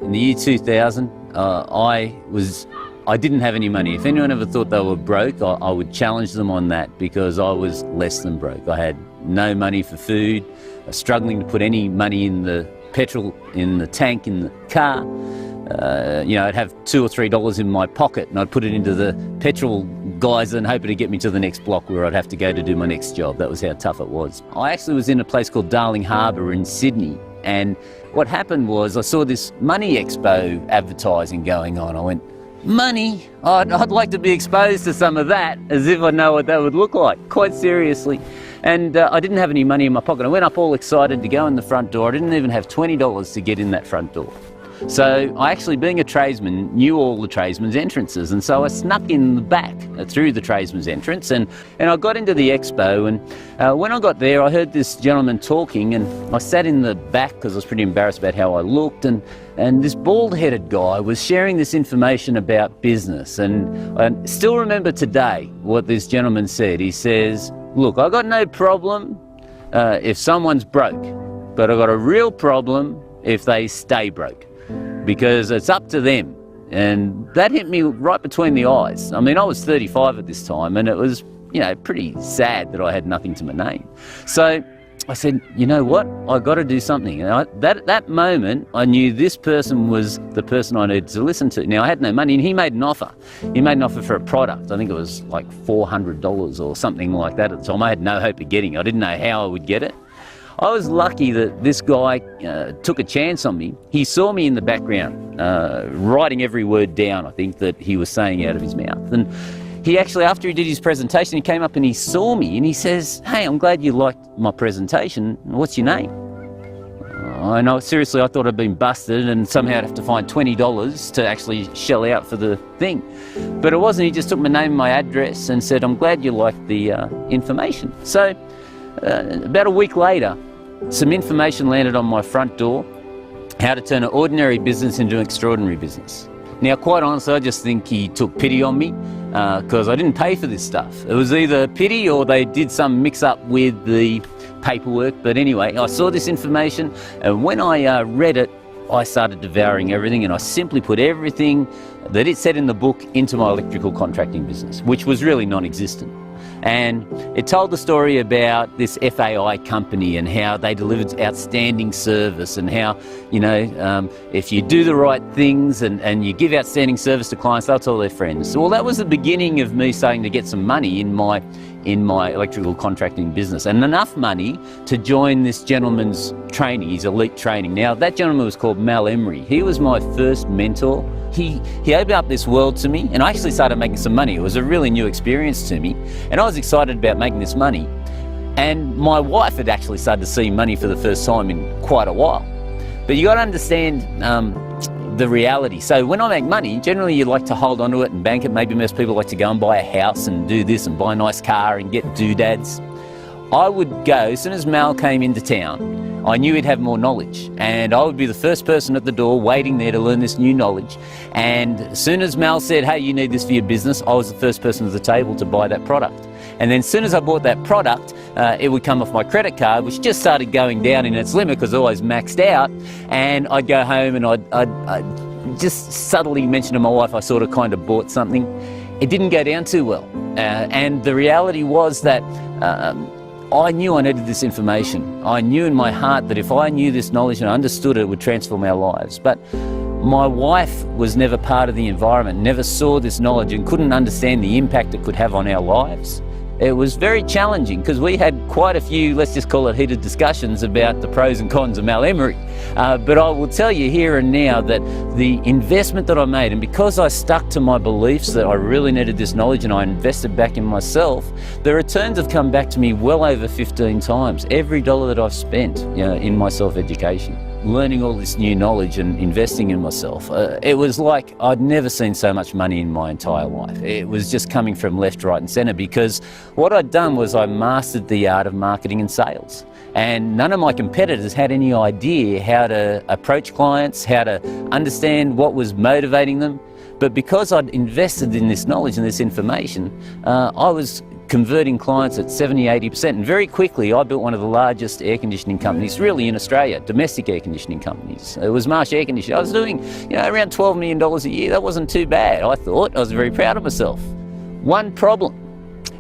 in the year 2000, I didn't have any money. If anyone ever thought they were broke, I would challenge them on that, because I was less than broke. I had no money for food, struggling to put any money in the petrol in the tank in the car. I'd have $2 or $3 in my pocket and I'd put it into the petrol geyser and hope it'd get me to the next block where I'd have to go to do my next job. That was how tough it was. I actually was in a place called Darling Harbour in Sydney, and what happened was I saw this Money Expo advertising going on. I went, money? I'd like to be exposed to some of that, as if I know what that would look like, quite seriously. And I didn't have any money in my pocket. I went up all excited to go in the front door. I didn't even have $20 to get in that front door. So I actually, being a tradesman, knew all the tradesmen's entrances, and so I snuck in the back through the tradesman's entrance, and I got into the expo. And when I got there, I heard this gentleman talking, and I sat in the back because I was pretty embarrassed about how I looked, and this bald-headed guy was sharing this information about business. And I still remember today what this gentleman said. He says, look, I got no problem if someone's broke, but I got a real problem if they stay broke, because it's up to them. And that hit me right between the eyes. I mean, I was 35 at this time, and it was, pretty sad that I had nothing to my name. So I said, you know what, I got to do something. And that moment, I knew this person was the person I needed to listen to. Now, I had no money, and he made an offer. He made an offer for a product. I think it was like $400 or something like that at the time. I had no hope of getting it. I didn't know how I would get it. I was lucky that this guy took a chance on me. He saw me in the background, writing every word down, I think, that he was saying out of his mouth. And he actually, after he did his presentation, he came up and he saw me and he says, hey, I'm glad you liked my presentation. What's your name? Seriously, I thought I'd been busted and somehow I'd have to find $20 to actually shell out for the thing. But it wasn't. He just took my name and my address and said, I'm glad you liked the information. So about a week later, some information landed on my front door, how to turn an ordinary business into an extraordinary business. Now, quite honestly, I just think he took pity on me because I didn't pay for this stuff. It was either pity or they did some mix-up with the paperwork. But anyway, I saw this information, and when I read it, I started devouring everything, and I simply put everything that it said in the book into my electrical contracting business, which was really non-existent. And it told the story about this FAI company and how they delivered outstanding service, and how, if you do the right things and you give outstanding service to clients, they'll tell their friends. So, well, that was the beginning of me starting to get some money in my electrical contracting business, and enough money to join this gentleman's training, his elite training. Now, that gentleman was called Mal Emery. He was my first mentor. He opened up this world to me, and I actually started making some money. It was a really new experience to me, and I was excited about making this money. And my wife had actually started to see money for the first time in quite a while. But you got to understand the reality. So when I make money, generally you like to hold onto it and bank it. Maybe most people like to go and buy a house and do this and buy a nice car and get doodads. I would go, as soon as Mal came into town, I knew he'd have more knowledge, and I would be the first person at the door waiting there to learn this new knowledge. And as soon as Mal said, hey, you need this for your business, I was the first person at the table to buy that product. And then as soon as I bought that product, it would come off my credit card, which just started going down in its limit because I always maxed out. And I'd go home and I'd just subtly mention to my wife I sort of kind of bought something. It didn't go down too well. And the reality was that I knew I needed this information. I knew in my heart that if I knew this knowledge and understood it, it would transform our lives. But my wife was never part of the environment, never saw this knowledge and couldn't understand the impact it could have on our lives. It was very challenging because we had quite a few, let's just call it heated discussions about the pros and cons of Mal Emery. But I will tell you here and now that the investment that I made, and because I stuck to my beliefs that I really needed this knowledge and I invested back in myself, the returns have come back to me well over 15 times. Every dollar that I've spent in my self-education, learning all this new knowledge and investing in myself, it was like I'd never seen so much money in my entire life. It was just coming from left, right and centre, because what I'd done was I mastered the art of marketing and sales. And none of my competitors had any idea how to approach clients, how to understand what was motivating them. But because I'd invested in this knowledge and this information, I was converting clients at 70, 80%. And very quickly, I built one of the largest air conditioning companies really in Australia, domestic air conditioning companies. It was Marsh Air Conditioning. I was doing, around $12 million a year. That wasn't too bad, I thought. I was very proud of myself. One problem,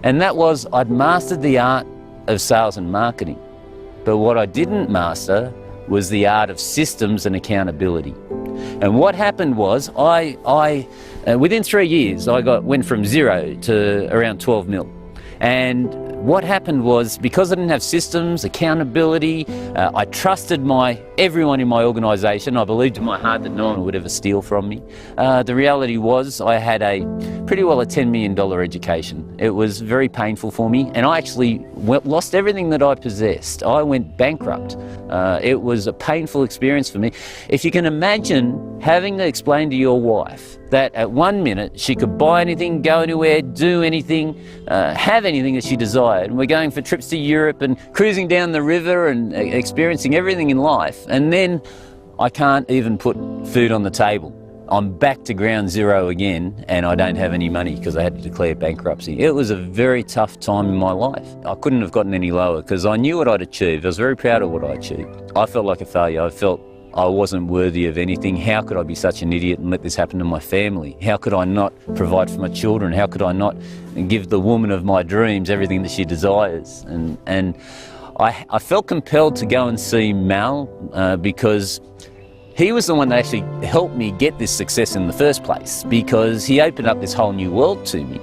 and that was I'd mastered the art of sales and marketing. But what I didn't master was the art of systems and accountability. And what happened was within 3 years, I went from 0 to around 12 mil. And what happened was, because I didn't have systems, accountability, I trusted everyone in my organisation. I believed in my heart that no one would ever steal from me. The reality was I had pretty well a $10 million education. It was very painful for me, and I actually lost everything that I possessed. I went bankrupt. It was a painful experience for me. If you can imagine having to explain to your wife that at 1 minute she could buy anything, go anywhere, do anything, have anything that she desired. And we're going for trips to Europe and cruising down the river and experiencing everything in life. And then I can't even put food on the table. I'm back to ground zero again, and I don't have any money because I had to declare bankruptcy. It was a very tough time in my life. I couldn't have gotten any lower because I knew what I'd achieved. I was very proud of what I achieved. I felt like a failure. I felt I wasn't worthy of anything. How could I be such an idiot and let this happen to my family? How could I not provide for my children? How could I not give the woman of my dreams everything that she desires? And I felt compelled to go and see Mal because he was the one that actually helped me get this success in the first place, because he opened up this whole new world to me.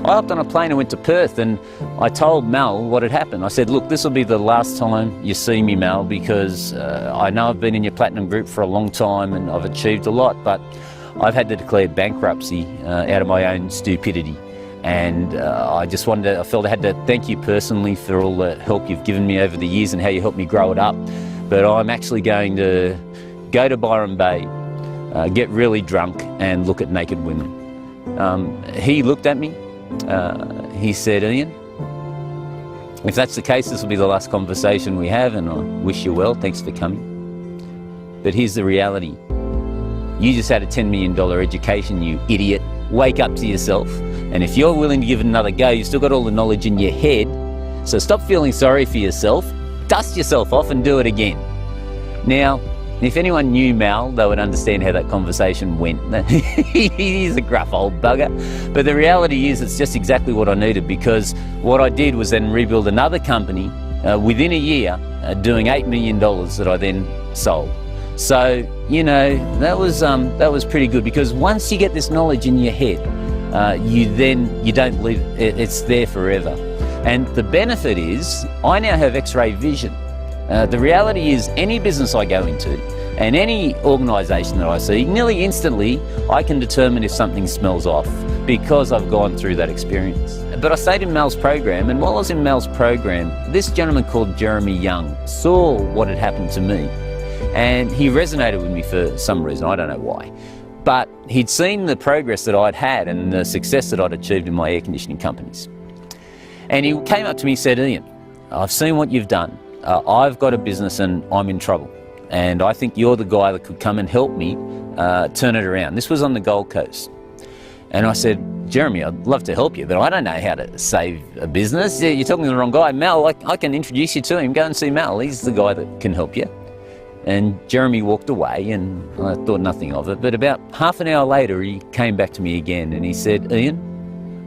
I hopped on a plane and went to Perth, and I told Mal what had happened. I said, look, this will be the last time you see me, Mal, because I know I've been in your platinum group for a long time and I've achieved a lot, but I've had to declare bankruptcy out of my own stupidity. And I felt I had to thank you personally for all the help you've given me over the years and how you helped me grow it up. But I'm actually going to go to Byron Bay, get really drunk and look at naked women. He looked at me. He said, Ian, if that's the case, this will be the last conversation we have, and I wish you well, thanks for coming. But here's the reality. You just had a $10 million education, you idiot. Wake up to yourself. And if you're willing to give it another go, you've still got all the knowledge in your head. So stop feeling sorry for yourself, dust yourself off and do it again. Now, if anyone knew Mal, they would understand how that conversation went. He's a gruff old bugger. But the reality is it's just exactly what I needed, because what I did was then rebuild another company within a year, doing $8 million that I then sold. So, that was pretty good, because once you get this knowledge in your head, you don't leave it, it's there forever. And the benefit is I now have X-ray vision. The reality is any business I go into and any organisation that I see, nearly instantly I can determine if something smells off, because I've gone through that experience. But I stayed in Mal's program, and while I was in Mal's program, this gentleman called Jeremy Young saw what had happened to me, and he resonated with me for some reason, I don't know why. But he'd seen the progress that I'd had and the success that I'd achieved in my air conditioning companies. And he came up to me and said, Ian, I've seen what you've done. I've got a business and I'm in trouble, and I think you're the guy that could come and help me turn it around. This was on the Gold Coast. And I said, Jeremy, I'd love to help you, but I don't know how to save a business. You're talking to the wrong guy. Mal, I can introduce you to him. Go and see Mal. He's the guy that can help you. And Jeremy walked away, and I thought nothing of it. But about half an hour later, he came back to me again, and he said, Ian,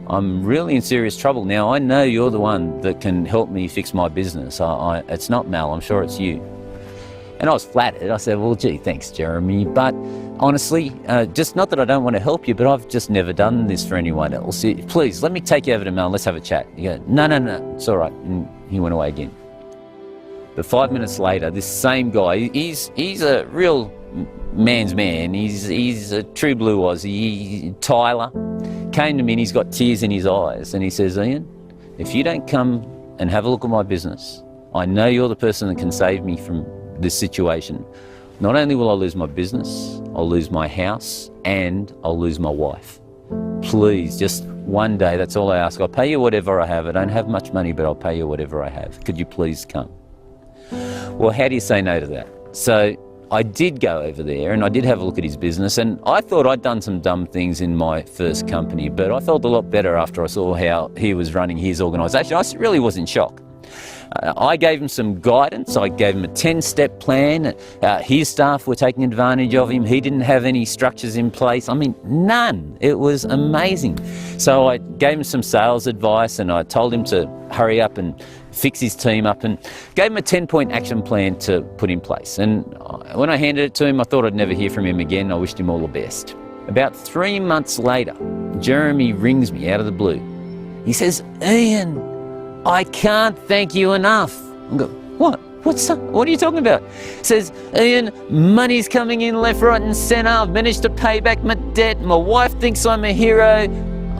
I'm really in serious trouble now. I know you're the one that can help me fix my business. It's not Mal, I'm sure it's you. And I was flattered. I said, well, gee, thanks, Jeremy. But honestly, just not that I don't want to help you, but I've just never done this for anyone else. Please, let me take you over to Mal and let's have a chat. He goes, no, it's all right. And he went away again. But 5 minutes later, this same guy, he's a real man's man. He's a true blue Aussie, Tyler, came to me and he's got tears in his eyes. And he says, Ian, if you don't come and have a look at my business, I know you're the person that can save me from this situation. Not only will I lose my business, I'll lose my house and I'll lose my wife. Please, just one day, that's all I ask. I'll pay you whatever I have. I don't have much money, but I'll pay you whatever I have. Could you please come? Well, how do you say no to that? So I did go over there and I did have a look at his business, and I thought I'd done some dumb things in my first company, but I felt a lot better after I saw how he was running his organisation. I really was in shock. I gave him some guidance. I gave him a 10-step plan. His staff were taking advantage of him. He didn't have any structures in place. I mean, none. It was amazing. So I gave him some sales advice and I told him to hurry up and fix his team up and gave him a 10-point action plan to put in place. And when I handed it to him, I thought I'd never hear from him again. I wished him all the best. About 3 months later, Jeremy rings me out of the blue. He says, "Ian, I can't thank you enough." I go, "What? What are you talking about?" He says, "Ian, money's coming in left, right and centre. I've managed to pay back my debt. My wife thinks I'm a hero.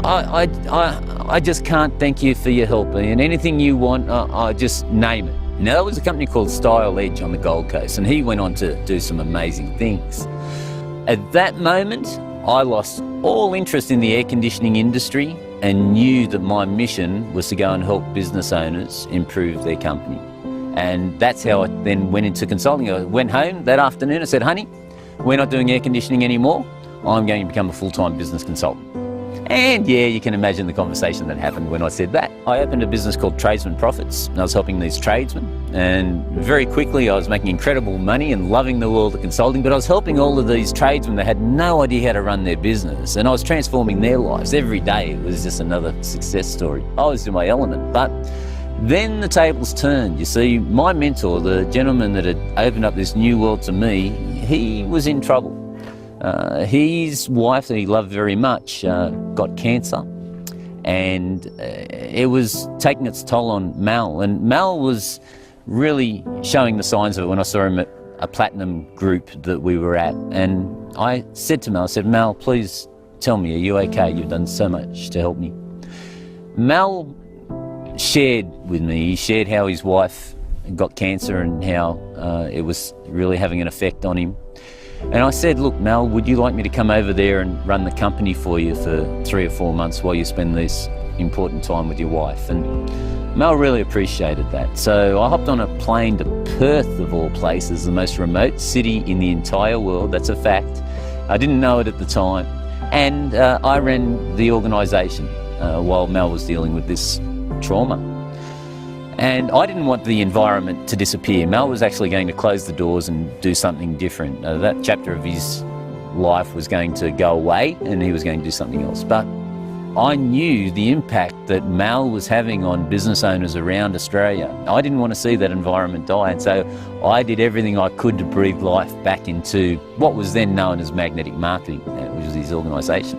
I just can't thank you for your help, Ian. Anything you want, I just name it." Now, that was a company called Style Edge on the Gold Coast, and he went on to do some amazing things. At that moment, I lost all interest in the air conditioning industry and knew that my mission was to go and help business owners improve their company. And that's how I then went into consulting. I went home that afternoon, I said, "Honey, we're not doing air conditioning anymore. I'm going to become a full-time business consultant." And yeah, you can imagine the conversation that happened when I said that. I opened a business called Tradesman Profits. I was helping these tradesmen, and very quickly I was making incredible money and loving the world of consulting, but I was helping all of these tradesmen that had no idea how to run their business, and I was transforming their lives. Every day it was just another success story. I was in my element, but then the tables turned. You see, my mentor, the gentleman that had opened up this new world to me, he was in trouble. His wife, that he loved very much, got cancer, and it was taking its toll on Mal. And Mal was really showing the signs of it when I saw him at a platinum group that we were at. And I said to Mal, I said, "Mal, please tell me, are you okay? You've done so much to help me." Mal shared with me, he shared how his wife got cancer and how it was really having an effect on him. And I said, "Look, Mel, would you like me to come over there and run the company for you for 3 or 4 months while you spend this important time with your wife?" And Mel really appreciated that. So I hopped on a plane to Perth, of all places, the most remote city in the entire world. That's a fact. I didn't know it at the time. And I ran the organisation while Mel was dealing with this trauma. And I didn't want the environment to disappear. Mel was actually going to close the doors and do something different. That chapter of his life was going to go away and he was going to do something else. But I knew the impact that Mel was having on business owners around Australia. I didn't want to see that environment die, and so I did everything I could to breathe life back into what was then known as magnetic marketing, which was his organisation.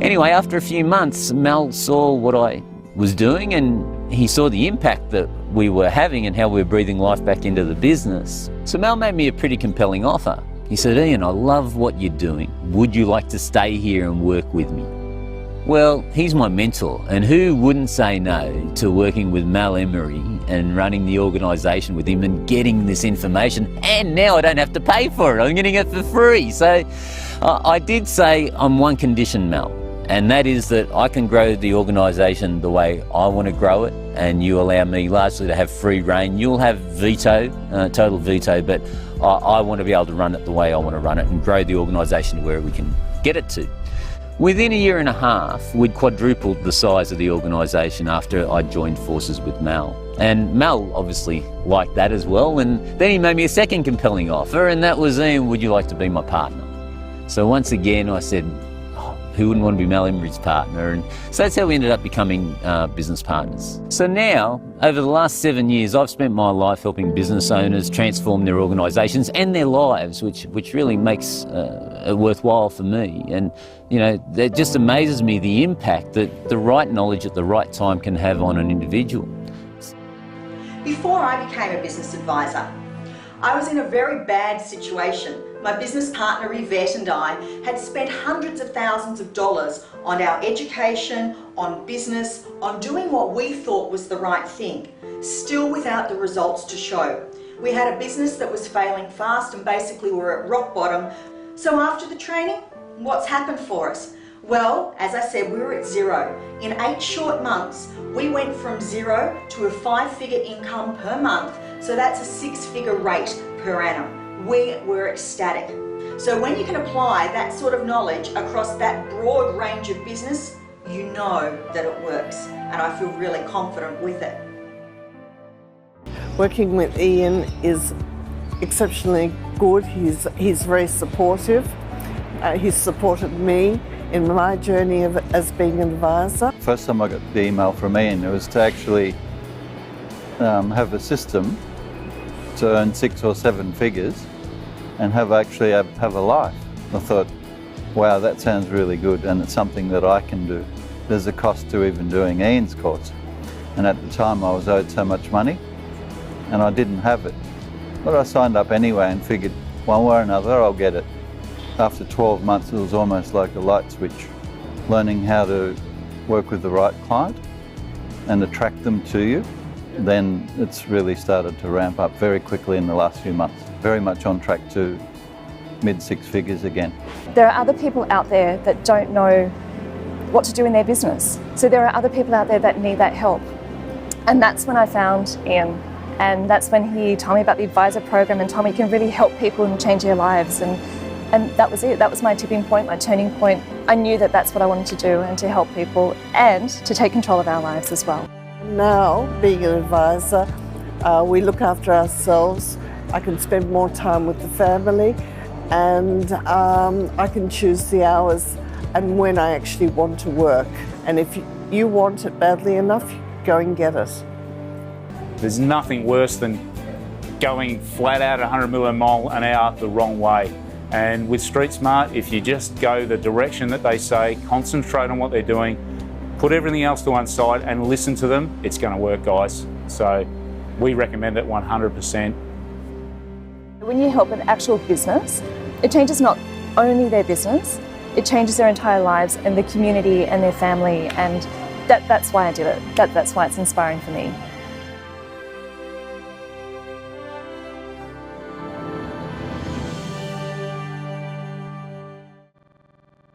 Anyway, after a few months, Mel saw what I was doing, and he saw the impact that we were having and how we were breathing life back into the business. So Mel made me a pretty compelling offer. He said, "Ian, I love what you're doing. Would you like to stay here and work with me?" Well, he's my mentor, and who wouldn't say no to working with Mal Emery and running the organisation with him and getting this information? And now I don't have to pay for it. I'm getting it for free. So I did say on one condition, Mel, and that is that I can grow the organisation the way I want to grow it, and you allow me largely to have free rein. You'll have veto, total veto, but I want to be able to run it the way I want to run it and grow the organisation to where we can get it to. Within a year and a half, we'd quadrupled the size of the organisation after I joined forces with Mal. And Mal obviously liked that as well, and then he made me a second compelling offer, and that was, "Ian, would you like to be my partner?" So once again I said, who wouldn't want to be Mal Emery's partner? And so that's how we ended up becoming business partners. So now, over the last 7 years, I've spent my life helping business owners transform their organisations and their lives, which really makes it worthwhile for me. And, you know, it just amazes me the impact that the right knowledge at the right time can have on an individual. Before I became a business advisor, I was in a very bad situation. My business partner Yvette and I had spent hundreds of thousands of dollars on our education, on business, on doing what we thought was the right thing, still without the results to show. We had a business that was failing fast and basically were at rock bottom. So after the training, what's happened for us? Well, as I said, we were at zero. In 8 short months, we went from zero to a 5-figure income per month, so that's a 6-figure rate per annum. we were ecstatic. So when you can apply that sort of knowledge across that broad range of business, you know that it works, and I feel really confident with it. Working with Ian is exceptionally good. He's very supportive. He's supported me in my journey as being an advisor. First time I got the email from Ian, it was to actually have a system to earn 6 or 7 figures and have a life. I thought, wow, that sounds really good, and it's something that I can do. There's a cost to even doing Ian's course, and at the time I was owed so much money and I didn't have it. But I signed up anyway and figured one way or another I'll get it. After 12 months it was almost like a light switch, learning how to work with the right client and attract them to you. Then it's really started to ramp up very quickly in the last few months. Very much on track to mid-6 figures again. There are other people out there that don't know what to do in their business. So there are other people out there that need that help. And that's when I found Ian. And that's when he told me about the advisor program and told me he can really help people and change their lives. And that was it. That was my tipping point, my turning point. I knew that that's what I wanted to do, and to help people and to take control of our lives as well. Now, being an advisor, we look after ourselves. I can spend more time with the family, and I can choose the hours and when I actually want to work. And if you want it badly enough, go and get it. There's nothing worse than going flat out 100 mile an hour the wrong way. And with Street Smart, if you just go the direction that they say, concentrate on what they're doing, put everything else to one side and listen to them, it's going to work, guys. So we recommend it 100%. When you help an actual business, it changes not only their business, it changes their entire lives and the community and their family, and that's why I did it. That's why it's inspiring for me.